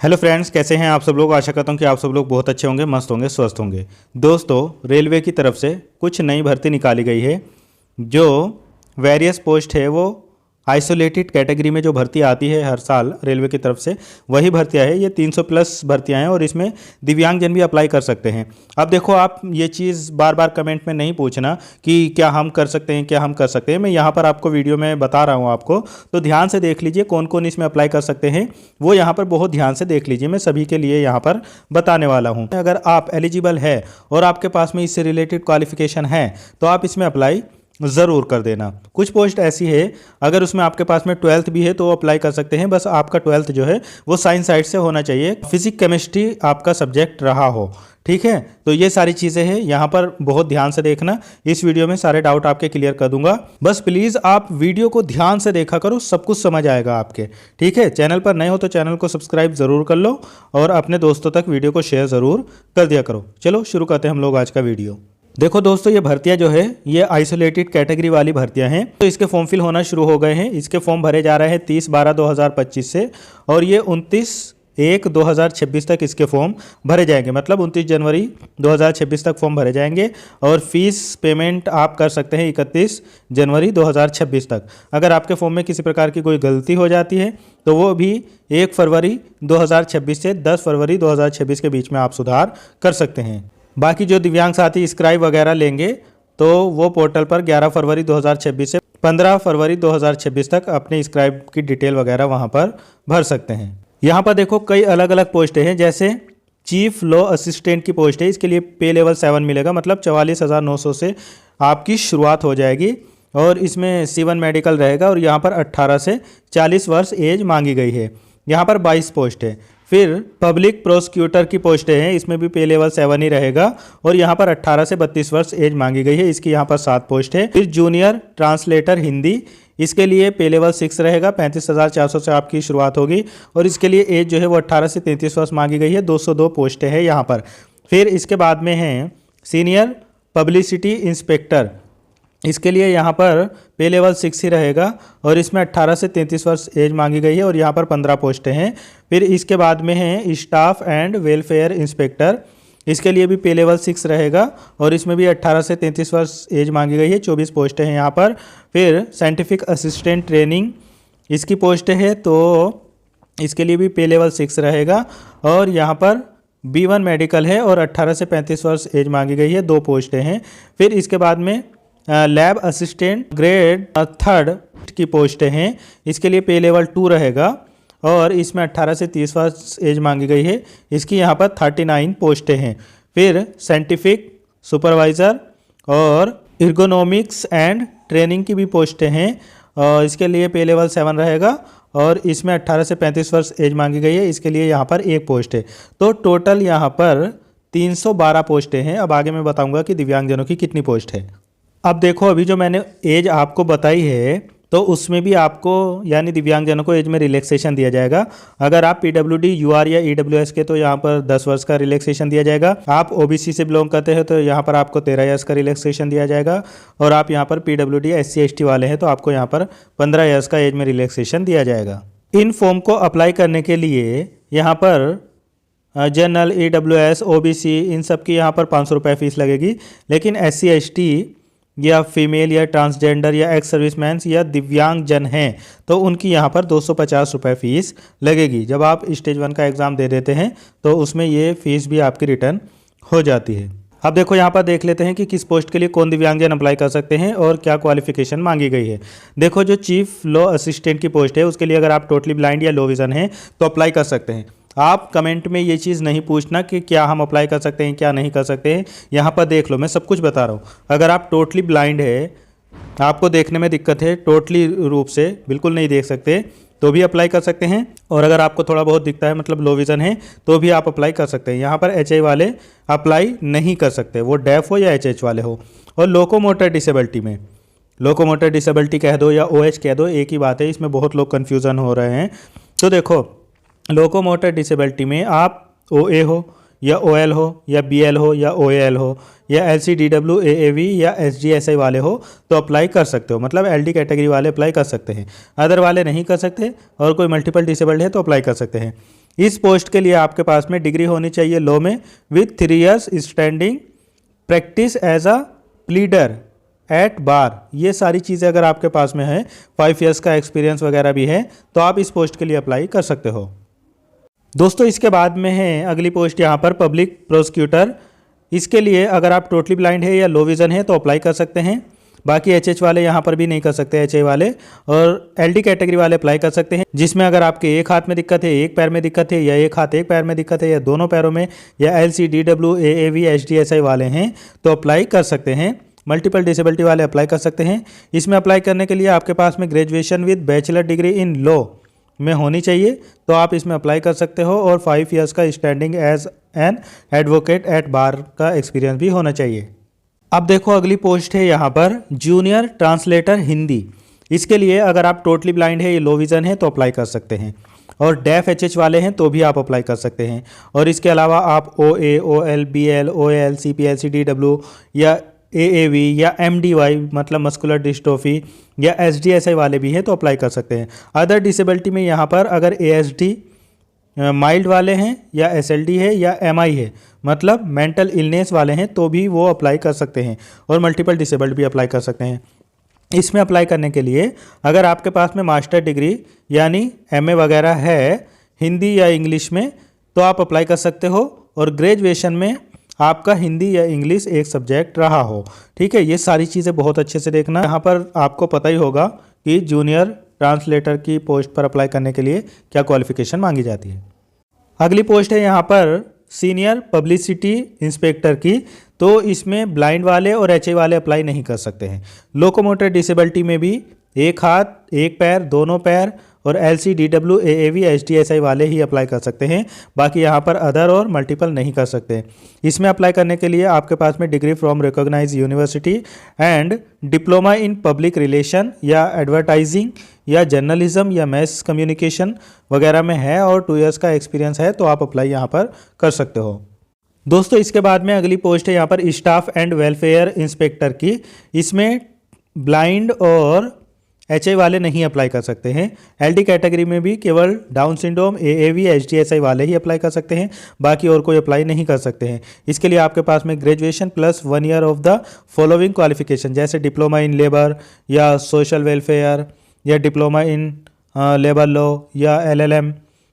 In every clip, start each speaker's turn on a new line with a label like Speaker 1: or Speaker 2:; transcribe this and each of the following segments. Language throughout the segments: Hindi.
Speaker 1: हेलो फ्रेंड्स, कैसे हैं आप सब लोग। आशा करता हूं कि आप सब लोग बहुत अच्छे होंगे, मस्त होंगे, स्वस्थ होंगे। दोस्तों, रेलवे की तरफ से कुछ नई भर्ती निकाली गई है। जो वेरियस पोस्ट है वो आइसोलेटेड कैटेगरी में जो भर्ती आती है हर साल रेलवे की तरफ से, वही भर्तियां है। ये 300 प्लस भर्तियां हैं और इसमें दिव्यांगजन भी अप्लाई कर सकते हैं। अब देखो, आप ये चीज़ बार बार कमेंट में नहीं पूछना कि क्या हम कर सकते हैं, क्या हम कर सकते हैं। मैं यहाँ पर आपको वीडियो में बता रहा हूँ आपको, तो ध्यान से देख लीजिए कौन कौन इसमें अप्लाई कर सकते हैं। वो यहाँ पर बहुत ध्यान से देख लीजिए, मैं सभी के लिए यहाँ पर बताने वाला हूँ। अगर आप एलिजिबल है और आपके पास में इससे रिलेटेड क्वालिफिकेशन है तो आप इसमें अप्लाई ज़रूर कर देना। कुछ पोस्ट ऐसी है, अगर उसमें आपके पास में 12th भी है तो अप्लाई कर सकते हैं। बस आपका 12th जो है वो साइंस साइड से होना चाहिए, फिजिक्स केमिस्ट्री आपका सब्जेक्ट रहा हो। ठीक है, तो ये सारी चीज़ें हैं, यहाँ पर बहुत ध्यान से देखना। इस वीडियो में सारे डाउट आपके क्लियर कर दूंगा। बस प्लीज़ आप वीडियो को ध्यान से देखा करो, सब कुछ समझ आएगा आपके। ठीक है, चैनल पर नए हो तो चैनल को सब्सक्राइब ज़रूर कर लो और अपने दोस्तों तक वीडियो को शेयर ज़रूर कर दिया करो। चलो शुरू करते हैं हम लोग आज का वीडियो। देखो दोस्तों, ये भर्तियां जो है ये आइसोलेटेड कैटेगरी वाली भर्तियां हैं। तो इसके फॉर्म फिल होना शुरू हो गए हैं। इसके फॉर्म भरे जा रहे हैं 30/12/2025 से और ये 29/1/2026 तक इसके फॉर्म भरे जाएंगे। मतलब 29 जनवरी 2026 तक फॉर्म भरे जाएंगे और फीस पेमेंट आप कर सकते हैं 31 जनवरी 2026 तक। अगर आपके फॉर्म में किसी प्रकार की कोई गलती हो जाती है तो वो भी 1 फरवरी 2026 से 10 फरवरी 2026 के बीच में आप सुधार कर सकते हैं। बाकी जो दिव्यांग साथी स्क्राइब वगैरह लेंगे तो वो पोर्टल पर 11 फरवरी 2026 से 15 फरवरी 2026 तक अपने स्क्राइब की डिटेल वगैरह वहाँ पर भर सकते हैं। यहाँ पर देखो कई अलग अलग पोस्टें हैं, जैसे चीफ लॉ असिस्टेंट की पोस्ट है। इसके लिए पे लेवल 7 मिलेगा, मतलब 44,900 से आपकी शुरुआत हो जाएगी और इसमें C1 मेडिकल रहेगा और यहाँ पर 18 से 40 वर्ष एज मांगी गई है। यहाँ पर 22 पोस्ट है। फिर पब्लिक प्रोसिक्यूटर की पोस्टें हैं, इसमें भी पे लेवल 7 ही रहेगा और यहाँ पर 18 से 32 वर्ष एज मांगी गई है। इसकी यहाँ पर 7 पोस्ट है। फिर जूनियर ट्रांसलेटर हिंदी, इसके लिए पे लेवल 6 रहेगा, 35,400 से आपकी शुरुआत होगी और इसके लिए एज जो है वो 18 से 33 वर्ष मांगी गई है। 202 पोस्टें हैं यहाँ पर। फिर इसके बाद में है सीनियर पब्लिसिटी इंस्पेक्टर, इसके लिए यहाँ पर पे लेवल 6 ही रहेगा और इसमें 18 से 33 वर्ष एज मांगी गई है और यहाँ पर 15 पोस्टें हैं। फिर इसके बाद में है स्टाफ एंड वेलफेयर इंस्पेक्टर, इसके लिए भी पे लेवल 6 रहेगा और इसमें भी 18 से 33 वर्ष एज मांगी गई है। 24 पोस्टें हैं यहाँ पर। फिर साइंटिफिक असिस्टेंट ट्रेनिंग, इसकी पोस्टें हैं तो इसके लिए भी पे लेवल 6 रहेगा और यहाँ पर B1 मेडिकल है और 18 से 35 वर्ष एज मांगी गई है। 2 पोस्टें हैं। फिर इसके बाद में लैब असिस्टेंट ग्रेड 3rd की पोस्टें हैं, इसके लिए पे लेवल 2 रहेगा और इसमें 18 से 30 वर्ष एज मांगी गई है। इसकी यहाँ पर 39 पोस्टें हैं। फिर साइंटिफिक सुपरवाइज़र और एर्गोनॉमिक्स एंड ट्रेनिंग की भी पोस्टें हैं और इसके लिए पे लेवल 7 रहेगा और इसमें 18 से 35 वर्ष एज मांगी गई है। इसके लिए यहाँ पर 1 पोस्ट है। तो टोटल यहाँ पर 312 पोस्टें हैं। अब आगे मैं बताऊँगा कि दिव्यांगजनों की कितनी पोस्ट है। अब देखो, अभी जो मैंने एज आपको बताई है तो उसमें भी आपको यानी दिव्यांगजनों को एज में रिलैक्सेशन दिया जाएगा। अगर आप PWD UR या EWS के तो यहाँ पर 10 वर्ष का रिलैक्सेशन दिया जाएगा। आप OBC से बिलोंग करते हैं तो यहाँ पर आपको 13 ईयर्स का रिलैक्सेशन दिया जाएगा और आप यहाँ पर PWD SC ST वाले हैं तो आपको यहाँ पर 15 ईयर्स का एज में रिलैक्सेशन दिया जाएगा। इन फॉर्म को अप्लाई करने के लिए यहाँ पर जनरल, EWS, OBC इन सब की यहाँ पर 500 रुपये फ़ीस लगेगी। लेकिन SC ST या फीमेल या ट्रांसजेंडर या एक्स सर्विसमैन या दिव्यांगजन हैं तो उनकी यहाँ पर 250 रुपये फ़ीस लगेगी। जब आप स्टेज 1 का एग्ज़ाम दे देते हैं तो उसमें ये फ़ीस भी आपकी रिटर्न हो जाती है। अब देखो, यहाँ पर देख लेते हैं कि किस पोस्ट के लिए कौन दिव्यांगजन अप्लाई कर सकते हैं और क्या क्वालिफिकेशन मांगी गई है। देखो, जो चीफ लॉ असिस्टेंट की पोस्ट है उसके लिए अगर आप टोटली ब्लाइंड या लो विज़न हैं तो अप्लाई कर सकते हैं। आप कमेंट में ये चीज़ नहीं पूछना कि क्या हम अप्लाई कर सकते हैं, क्या नहीं कर सकते हैं। यहाँ पर देख लो, मैं सब कुछ बता रहा हूँ। अगर आप टोटली ब्लाइंड है, आपको देखने में दिक्कत है, टोटली रूप से बिल्कुल नहीं देख सकते तो भी अप्लाई कर सकते हैं। और अगर आपको थोड़ा बहुत दिखता है, मतलब लो विज़न है, तो भी आप अप्लाई कर सकते हैं। यहाँ पर HI वाले अप्लाई नहीं कर सकते, वो डेफ हो या HH वाले हो। और लोकोमोटर डिसेबिलिटी में, लोकोमोटर डिसेबिलिटी कह दो या OH कह दो, एक ही बात है। इसमें बहुत लोग कन्फ्यूज़न हो रहे हैं। तो देखो, लोकोमोटर डिसेबिलिटी में आप OA हो या OL हो या BL हो या OAL हो या LCDW AAV या SGSI वाले हो तो अप्लाई कर सकते हो। मतलब LD कैटेगरी वाले अप्लाई कर सकते हैं। अदर वाले नहीं कर सकते और कोई मल्टीपल डिसेबल्ड है तो अप्लाई कर सकते हैं। इस पोस्ट के लिए आपके पास में डिग्री होनी चाहिए लॉ में with 3 years standing practice as a pleader at bar. ये सारी चीज़ें अगर आपके पास में है, 5 years का एक्सपीरियंस वगैरह भी है, तो आप इस पोस्ट के लिए अप्लाई कर सकते हो। दोस्तों इसके बाद में है अगली पोस्ट यहाँ पर पब्लिक प्रोसिक्यूटर। इसके लिए अगर आप टोटली ब्लाइंड है या लो विज़न है तो अप्लाई कर सकते हैं। बाकी एचएच वाले यहाँ पर भी नहीं कर सकते, एचए वाले और एलडी कैटेगरी वाले अप्लाई कर सकते हैं, जिसमें अगर आपके एक हाथ में दिक्कत है, एक पैर में दिक्कत है, या एक हाथ एक पैर में दिक्कत है, या दोनों पैरों में, या एलसी डीडब्ल्यू एएवी एचडीएसआई वाले हैं तो अप्लाई कर सकते हैं। मल्टीपल डिसेबिलिटी वाले अप्लाई कर सकते हैं। इसमें अप्लाई करने के लिए आपके पास में graduation with bachelor degree in law में होनी चाहिए, तो आप इसमें अप्लाई कर सकते हो। और 5 years का standing as an advocate at bar का एक्सपीरियंस भी होना चाहिए। अब देखो अगली पोस्ट है यहाँ पर जूनियर ट्रांसलेटर हिंदी। इसके लिए अगर आप टोटली ब्लाइंड है या लो विज़न है तो अप्लाई कर सकते हैं, और डेफ एचएच वाले हैं तो भी आप अप्लाई कर सकते हैं। और इसके अलावा आप ओए, ओएल, बीएल, ओएल, सीपीएल, सीडीडब्ल्यू या एएवी या एमडीवाई मतलब मस्कुलर डिस्ट्रोफी या एसडीएसआई वाले भी हैं तो अप्लाई कर सकते हैं। अदर डिसेबिलिटी में यहाँ पर अगर एएसडी माइल्ड वाले हैं या एसएलडी है या एमआई है मतलब मेंटल इलनेस वाले हैं तो भी वो अप्लाई कर सकते हैं, और मल्टीपल डिसेबल्ड भी अप्लाई कर सकते हैं। इसमें अप्लाई करने के लिए अगर आपके पास में मास्टर डिग्री यानी एमए वगैरह है हिंदी या इंग्लिश में तो आप अप्लाई कर सकते हो, और ग्रेजुएशन में आपका हिंदी या इंग्लिश एक सब्जेक्ट रहा हो। ठीक है, ये सारी चीज़ें बहुत अच्छे से देखना। यहाँ पर आपको पता ही होगा कि जूनियर ट्रांसलेटर की पोस्ट पर अप्लाई करने के लिए क्या क्वालिफिकेशन मांगी जाती है। अगली पोस्ट है यहाँ पर सीनियर पब्लिसिटी इंस्पेक्टर की। तो इसमें ब्लाइंड वाले और एचए वाले अप्लाई नहीं कर सकते हैं। लोकोमोटर डिसेबिलिटी में भी एक हाथ, एक पैर, दोनों पैर और एलसी डीडब्ल्यू एएवी एचडीएसआई वाले ही अप्लाई कर सकते हैं। बाकी यहाँ पर अदर और मल्टीपल नहीं कर सकते। इसमें अप्लाई करने के लिए आपके पास में degree from recognise university and diploma in public relation या एडवर्टाइजिंग या जर्नलिज्म या मैस कम्युनिकेशन वगैरह में है और 2 years का एक्सपीरियंस है तो आप अप्लाई यहाँ पर कर सकते हो। दोस्तों इसके बाद में अगली पोस्ट है यहाँ पर स्टाफ एंड वेलफेयर इंस्पेक्टर की। इसमें ब्लाइंड और एचआई वाले नहीं अप्लाई कर सकते हैं। एलडी कैटेगरी में भी केवल डाउन सिंड्रोम, एएवी, एचडीएसआई वाले ही अप्लाई कर सकते हैं, बाकी और कोई अप्लाई नहीं कर सकते हैं। इसके लिए आपके पास में graduation plus 1 year of the following qualification जैसे डिप्लोमा इन लेबर या सोशल वेलफेयर या डिप्लोमा इन लेबर लॉ या LLM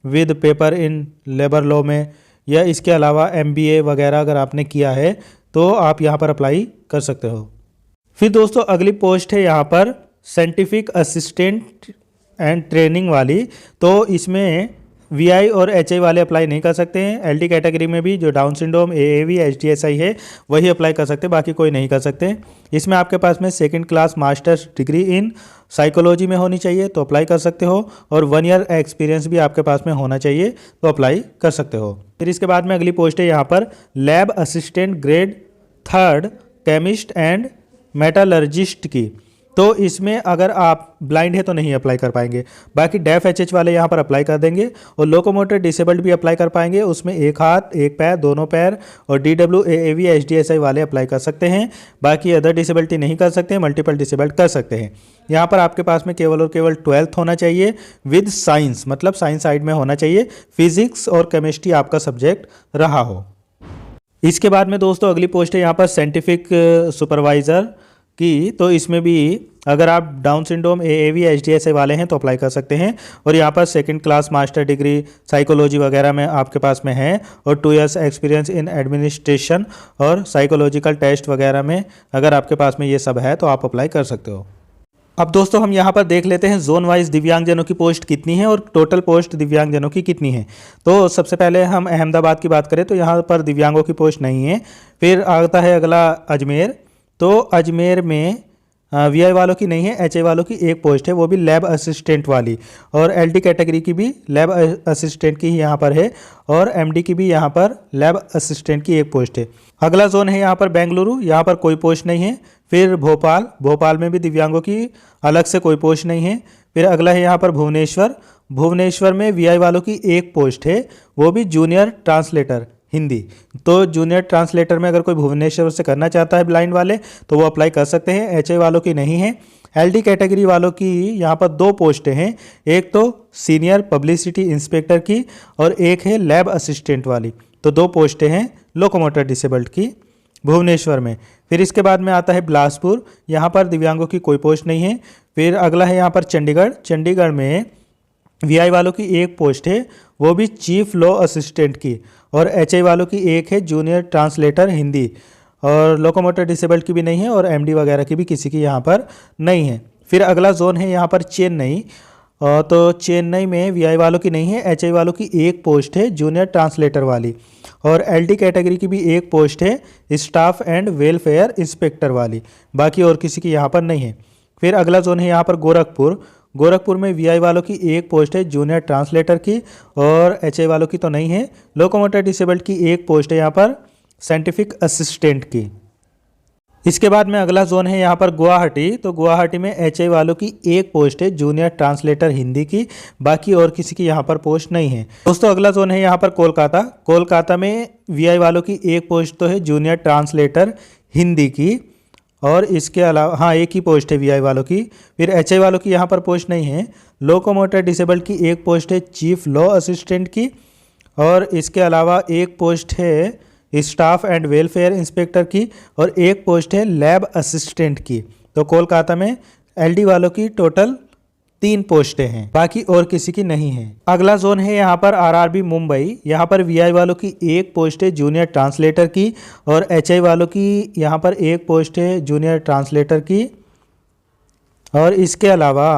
Speaker 1: with paper in labour law में, या इसके अलावा एमबीए वगैरह अगर आपने किया है तो आप यहाँ पर अप्लाई कर सकते हो। फिर दोस्तों अगली पोस्ट है यहाँ पर साइंटिफिक असिस्टेंट एंड ट्रेनिंग वाली। तो इसमें वीआई और एचआई वाले अप्लाई नहीं कर सकते हैं। एलडी कैटेगरी में भी जो डाउन सिंड्रोम, एएवी, एचडीएसआई है वही अप्लाई कर सकते हैं, बाकी कोई नहीं कर सकते। इसमें आपके पास में 2nd class masters degree in psychology में होनी चाहिए तो अप्लाई कर सकते हो, और 1 year एक्सपीरियंस भी आपके पास में होना चाहिए तो अप्लाई कर सकते हो। फिर इसके बाद में अगली पोस्ट है यहाँ पर lab assistant grade 3rd chemist and metallurgist की। तो इसमें अगर आप ब्लाइंड है तो नहीं अप्लाई कर पाएंगे, बाकी डेफ एचएच वाले यहाँ पर अप्लाई कर देंगे, और लोकोमोटर डिसेबल्ड भी अप्लाई कर पाएंगे, उसमें एक हाथ, एक पैर, दोनों पैर, और डीडब्ल्यू एएवी एचडीएसआई वाले अप्लाई कर सकते हैं। बाकी अदर डिसेबिलिटी नहीं कर सकते, मल्टीपल डिसेबल्ड कर सकते हैं। यहाँ पर आपके पास में केवल और केवल 12th होना चाहिए विद साइंस, मतलब साइंस साइड में होना चाहिए, फिजिक्स और केमिस्ट्री आपका सब्जेक्ट रहा हो। इसके बाद में दोस्तों अगली पोस्ट है यहाँ पर साइंटिफिक सुपरवाइज़र की। तो इसमें भी अगर आप डाउन सिंड्रोम, एएवी, एचडीएसआई वाले हैं तो अप्लाई कर सकते हैं, और यहाँ पर 2nd class master degree psychology वगैरह में आपके पास में है, और 2 years एक्सपीरियंस इन एडमिनिस्ट्रेशन और साइकोलॉजिकल टेस्ट वगैरह में अगर आपके पास में ये सब है तो आप अप्लाई कर सकते हो। अब दोस्तों हम यहाँ पर देख लेते हैं जोन वाइज दिव्यांगजनों की पोस्ट कितनी है और टोटल पोस्ट दिव्यांगजनों की कितनी है। तो सबसे पहले हम अहमदाबाद की बात करें तो यहाँ पर दिव्यांगों की पोस्ट नहीं है। फिर आता है अगला अजमेर। तो अजमेर में वीआई वालों की नहीं है, एचआई वालों की एक पोस्ट है, वो भी लैब असिस्टेंट वाली, और एलडी कैटेगरी की भी लैब असिस्टेंट की ही यहाँ पर है, और एमडी की भी यहाँ पर लैब असिस्टेंट की एक पोस्ट है। अगला जोन है यहाँ पर बेंगलुरु, यहाँ पर कोई पोस्ट नहीं है। फिर भोपाल, भोपाल में भी दिव्यांगों की अलग से कोई पोस्ट नहीं है। फिर अगला है यहाँ पर भुवनेश्वर, भुवनेश्वर में वीआई वालों की एक पोस्ट है, वो भी जूनियर ट्रांसलेटर हिंदी। तो जूनियर ट्रांसलेटर में अगर कोई भुवनेश्वर से करना चाहता है ब्लाइंड वाले तो वो अप्लाई कर सकते हैं, एचआई वालों की नहीं है। LD कैटेगरी वालों की यहाँ पर 2 पोस्टें हैं, एक तो सीनियर पब्लिसिटी इंस्पेक्टर की और एक है लैब असिस्टेंट वाली। तो 2 पोस्टें हैं लोकोमोटर डिसेबल्ड की भुवनेश्वर में। फिर इसके बाद में आता है बिलासपुर, यहाँ पर दिव्यांगों की कोई पोस्ट नहीं है। फिर अगला है यहाँ पर चंडीगढ़, चंडीगढ़ में VI वालों की 1 पोस्ट है, वो भी चीफ लॉ असिस्टेंट की, और HI वालों की 1 है जूनियर ट्रांसलेटर हिंदी, और लोकोमोटर डिसेबल्ड की भी नहीं है और MD वगैरह की भी किसी की यहाँ पर नहीं है। फिर अगला जोन है यहाँ पर चेन्नई, तो चेन्नई में VI वालों की नहीं है, HI वालों की 1 पोस्ट है जूनियर ट्रांसलेटर वाली, और LD कैटेगरी की भी 1 पोस्ट है स्टाफ एंड वेलफेयर इंस्पेक्टर वाली, बाकी और किसी की यहाँ पर नहीं है। फिर अगला जोन है यहाँ पर गोरखपुर, गोरखपुर में VI वालों की 1 पोस्ट है जूनियर ट्रांसलेटर की, और HI वालों की तो नहीं है। लोकोमोटर डिसेबल्ड की 1 पोस्ट है यहाँ पर साइंटिफिक असिस्टेंट की। इसके बाद में अगला जोन है यहाँ पर गुवाहाटी, तो गुवाहाटी में HI वालों की 1 पोस्ट है जूनियर ट्रांसलेटर हिंदी की, बाकी और किसी की यहाँ पर पोस्ट नहीं है। दोस्तों अगला जोन है यहाँ पर कोलकाता, कोलकाता में VI वालों की 1 पोस्ट तो है जूनियर ट्रांसलेटर हिंदी की, और इसके अलावा हाँ 1 ही पोस्ट है VI वालों की। फिर HI वालों की यहाँ पर पोस्ट नहीं है। लोकोमोटर डिसेबल्ड की 1 पोस्ट है चीफ लॉ असिस्टेंट की, और इसके अलावा 1 पोस्ट है स्टाफ एंड वेलफेयर इंस्पेक्टर की, और 1 पोस्ट है लैब असिस्टेंट की। तो कोलकाता में LD वालों की टोटल 3 पोस्टें हैं, बाकी और किसी की नहीं है। अगला जोन है यहाँ पर RRB मुंबई, यहाँ पर VI वालों की 1 पोस्ट है जूनियर ट्रांसलेटर की, और HI वालों की यहाँ पर 1 पोस्ट है जूनियर ट्रांसलेटर की, और इसके अलावा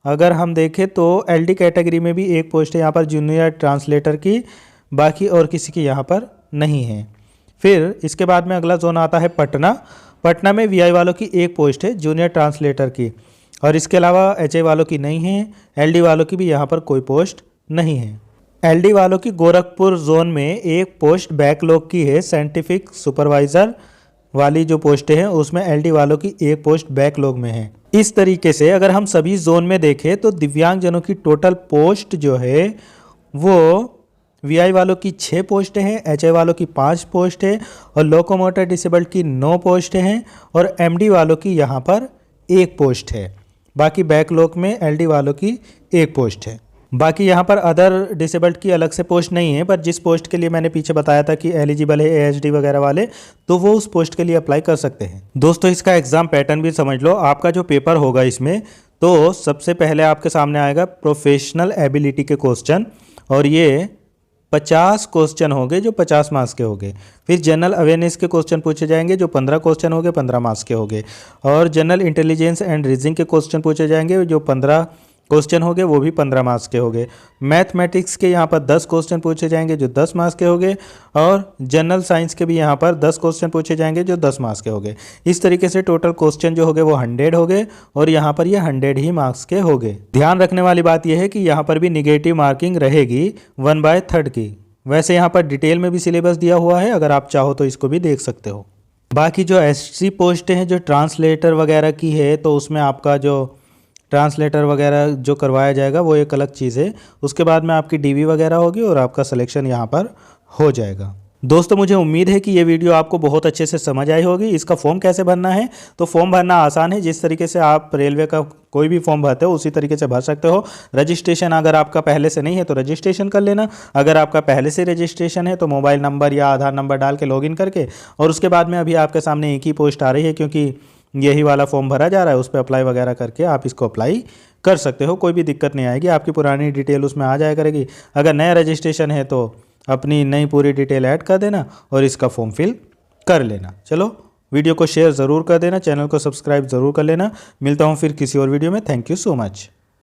Speaker 1: अगर हम देखें तो LD कैटेगरी में भी 1 पोस्ट है यहाँ पर जूनियर ट्रांसलेटर की, बाकी और किसी की यहाँ पर नहीं है। फिर इसके बाद में अगला जोन आता है पटना, पटना में VI वालों की 1 पोस्ट है जूनियर ट्रांसलेटर की, और इसके अलावा HI वालों की नहीं है। LD वालों की भी यहाँ पर कोई पोस्ट नहीं है। LD वालों की गोरखपुर जोन में 1 पोस्ट बैकलॉग की है, साइंटिफिक सुपरवाइज़र वाली जो पोस्टें हैं उसमें LD वालों की 1 पोस्ट बैकलॉग में है। इस तरीके से अगर हम सभी जोन में देखें तो दिव्यांगजनों की टोटल पोस्ट जो है वो VI वालों की 6 पोस्टें हैं, HI वालों की 5 पोस्ट है, और लोकोमोटर डिसेबल्ड की 9 पोस्टें हैं, और MD वालों की यहाँ पर 1 पोस्ट है। बाकी बैकलॉग में LD वालों की 1 पोस्ट है। बाकी यहाँ पर अदर डिसेबल्ड की अलग से पोस्ट नहीं है, पर जिस पोस्ट के लिए मैंने पीछे बताया था कि एलिजिबल है AHD वगैरह वाले, तो वो उस पोस्ट के लिए अप्लाई कर सकते हैं। दोस्तों इसका एग्ज़ाम पैटर्न भी समझ लो। आपका जो पेपर होगा इसमें, तो सबसे पहले आपके सामने आएगा प्रोफेशनल एबिलिटी के क्वेश्चन, और ये 50 क्वेश्चन होंगे जो 50 मार्क्स के होंगे। फिर जनरल अवेयरनेस के क्वेश्चन पूछे जाएंगे जो 15 क्वेश्चन होंगे, 15 मार्क्स के होंगे, और जनरल इंटेलिजेंस एंड रीजनिंग के क्वेश्चन पूछे जाएंगे जो 15 क्वेश्चन होंगे, वो भी 15 मार्क्स के होंगे। मैथमेटिक्स के यहाँ पर 10 क्वेश्चन पूछे जाएंगे जो 10 मार्क्स के होंगे, और जनरल साइंस के भी यहाँ पर 10 क्वेश्चन पूछे जाएंगे जो 10 मार्क्स के होंगे। इस तरीके से टोटल क्वेश्चन जो होंगे वो 100 होंगे, और यहाँ पर ये 100 ही मार्क्स के होंगे। ध्यान रखने वाली बात यह है कि यहाँ पर भी निगेटिव मार्किंग रहेगी 1/3 की। वैसे यहाँ पर डिटेल में भी सिलेबस दिया हुआ है, अगर आप चाहो तो इसको भी देख सकते हो। बाकी जो SC पोस्टें हैं जो ट्रांसलेटर वगैरह की है, तो उसमें आपका जो ट्रांसलेटर वगैरह जो करवाया जाएगा वो एक अलग चीज़ है। उसके बाद में आपकी DV वगैरह होगी और आपका सिलेक्शन यहाँ पर हो जाएगा। दोस्तों मुझे उम्मीद है कि ये वीडियो आपको बहुत अच्छे से समझ आई होगी। इसका फॉर्म कैसे भरना है, तो फॉर्म भरना आसान है। जिस तरीके से आप रेलवे का कोई भी फॉर्म भरते हो उसी तरीके से भर सकते हो। रजिस्ट्रेशन अगर आपका पहले से नहीं है तो रजिस्ट्रेशन कर लेना। अगर आपका पहले से रजिस्ट्रेशन है तो मोबाइल नंबर या आधार नंबर डाल के लॉगिन करके, और उसके बाद में अभी आपके सामने एक ही पोस्ट आ रही है क्योंकि यही वाला फॉर्म भरा जा रहा है, उस पर अप्लाई वगैरह करके आप इसको अप्लाई कर सकते हो। कोई भी दिक्कत नहीं आएगी, आपकी पुरानी डिटेल उसमें आ जाया करेगी। अगर नया रजिस्ट्रेशन है तो अपनी नई पूरी डिटेल ऐड कर देना और इसका फॉर्म फिल कर लेना। चलो वीडियो को शेयर ज़रूर कर देना, चैनल को सब्सक्राइब ज़रूर कर लेना। मिलता हूँ फिर किसी और वीडियो में। Thank you so much.